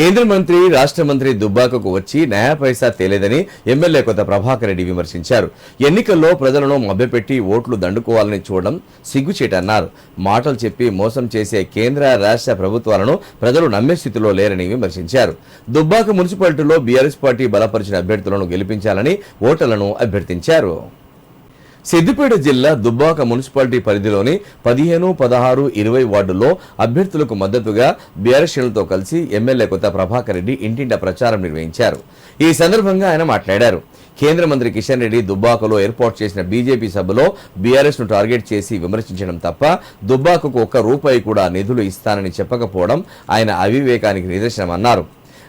కేంద్ర మంత్రి రాష్ట్ర మంత్రి దుబ్బాకకు వచ్చి నయా పైసా తేలేదని ఎమ్మెల్యే కొత్త ప్రభాకర్ రెడ్డి విమర్శించారు. ఎన్నికల్లో ప్రజలను మభ్యపెట్టి ఓట్లు దండుకోవాలని చూడడం సిగ్గుచేటన్నారు. మాటలు చెప్పి మోసం చేసే కేంద్ర రాష్ట్ర ప్రభుత్వాలను ప్రజలు నమ్మే స్థితిలో లేరని విమర్శించారు. దుబ్బాక మున్సిపాలిటీలో బీఆర్ఎస్ పార్టీ బలపరిచిన అభ్యర్థులను గెలిపించాలని ఓటర్లను అభ్యర్థించారు. సిద్దిపేట జిల్లా దుబ్బాక మున్సిపాలిటీ పరిధిలోని 15, 16, 20 వార్డుల్లో అభ్యర్థులకు మద్దతుగా బీఆర్ఎస్ శ్రేణులతో కలిసి ఎమ్మెల్యే కొత్త ప్రభాకర్ రెడ్డి ఇంటింటా ప్రచారం నిర్వహించారు. ఈ సందర్భంగా ఆయన మాట్లాడారు. కేంద్ర మంత్రి కిషన్ రెడ్డి దుబ్బాకలో ఏర్పాటు చేసిన బీజేపీ సభలో బీఆర్ఎస్ ను టార్గెట్ చేసి విమర్శించడం తప్ప దుబ్బాకకు ఒక్క రూపాయి కూడా నిధులు ఇస్తానని చెప్పకపోవడం ఆయన అవివేకానికి నిదర్శనమన్నారు.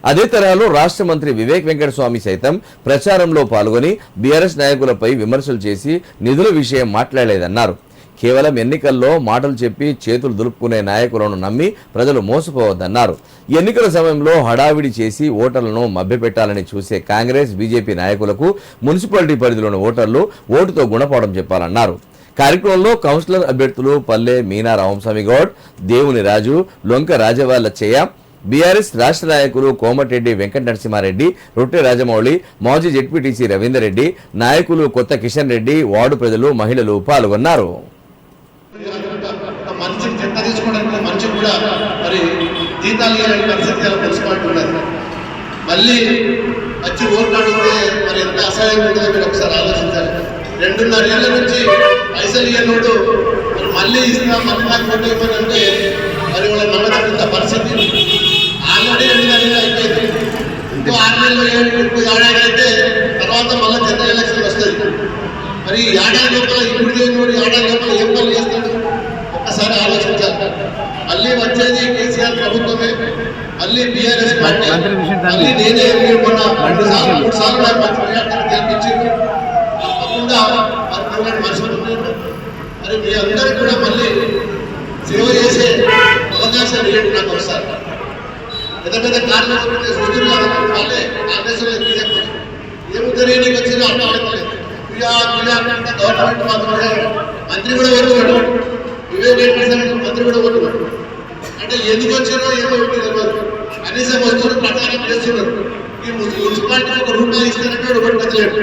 అదే తరహాలో రాష్ట్ర మంత్రి వివేక్ వెంకటస్వామి సైతం ప్రచారంలో పాల్గొని బీఆర్ఎస్ నాయకులపై విమర్శలు చేసి నిధుల విషయం మాట్లాడలేదన్నారు. కేవలం ఎన్నికల్లో మాటలు చెప్పి చేతులు దులుపుకునే నాయకులను నమ్మి ప్రజలు మోసపోవద్దన్నారు. ఎన్నికల సమయంలో హడావిడి చేసి ఓటర్లను మభ్యపెట్టాలని చూసే కాంగ్రెస్, బీజేపీ నాయకులకు మున్సిపాలిటీ పరిధిలోని ఓటర్లు ఓటుతో గుణపాఠం చెప్పాలన్నారు. కార్యక్రమంలో కౌన్సిలర్ అభ్యర్థులు పల్లె మీనా రామస్వామి గౌడ్, దేవుని రాజు, లొంక రాజవాళ్లచ్చయ్య, బీఆర్ఎస్ రాష్ట్ర నాయకులు కోమటిరెడ్డి వెంకట నరసింహారెడ్డి, రొట్టె రాజమౌళి, మాజీ జెడ్పీటీసీ రవీందర్ రెడ్డి, నాయకులు కొత్త కిషన్ రెడ్డి, వార్డు ప్రజలు, మహిళలు పాల్గొన్నారు. పరిస్థితి ఆల్రెడీ 8 నెలలు అయిపోయింది. ఇంకో 6 నెలలు ఇంకో ఏడాది అయితే తర్వాత మళ్ళీ జనరల్ ఎలక్షన్ వస్తుంది. మరి ఏడాది లోపల ఇప్పుడు చేయనోడు ఏడాది లోపల ఏం పనులు చేస్తాడు ఒక్కసారి ఆలోచించాలి. మళ్ళీ వచ్చేది కేసీఆర్ ప్రభుత్వమే, మళ్ళీ బీఆర్ఎస్ పార్టీ, మళ్ళీ నేనే మొన్న 3 సార్లు మంచి ప్రయాణాలు గెలిపించింది. తప్పకుండా మనుషులు మరి మీ అందరికీ కూడా మళ్ళీ సేవ చేసే అవకాశాలు ఏంటి నాకు ఒకసారి పెద్ద పెద్ద కాంగ్రెస్ చూస్తున్నారు. వాళ్ళే కాంగ్రెస్ ఏముద్దరేనికి వచ్చిందో అర్థం అడగలేదు. గవర్నమెంట్ మాత్రమే మంత్రి కూడా ఓటున్నాడు, వివేక్ మంత్రి కూడా ఓటున్నాడు. అంటే ఎందుకు వచ్చారో ఏమో తెలియదు. కనీసం వస్తువులు ప్రచారం చేస్తున్నారు. ఈ మున్సిపాలిటీ ఒక రూపాయి ఇస్తారంటే ఒకటి వచ్చలేడు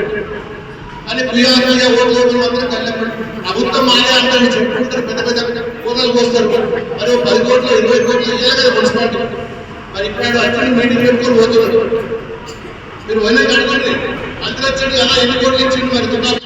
అని ప్రియాగా ఓట్లు మాత్రం కళ్ళప్పుడు ప్రభుత్వం మాదే అంటారు, చెప్పుకుంటారు, పెద్ద పెద్ద కోతలు పోస్తారు. మరి 10 కోట్లు 20 కోట్లు ఇవ్వాలి కదా మున్సిపాలిటీ. మరి ఇప్పుడు అటువంటి మీటింగ్ పెట్టుకొని పోతున్నారు. మీరు వెళ్ళి కనుకోండి మంత్రి వచ్చాడు అలా ఎన్ని కోట్లు ఇచ్చిండు మరి దుబ్బాక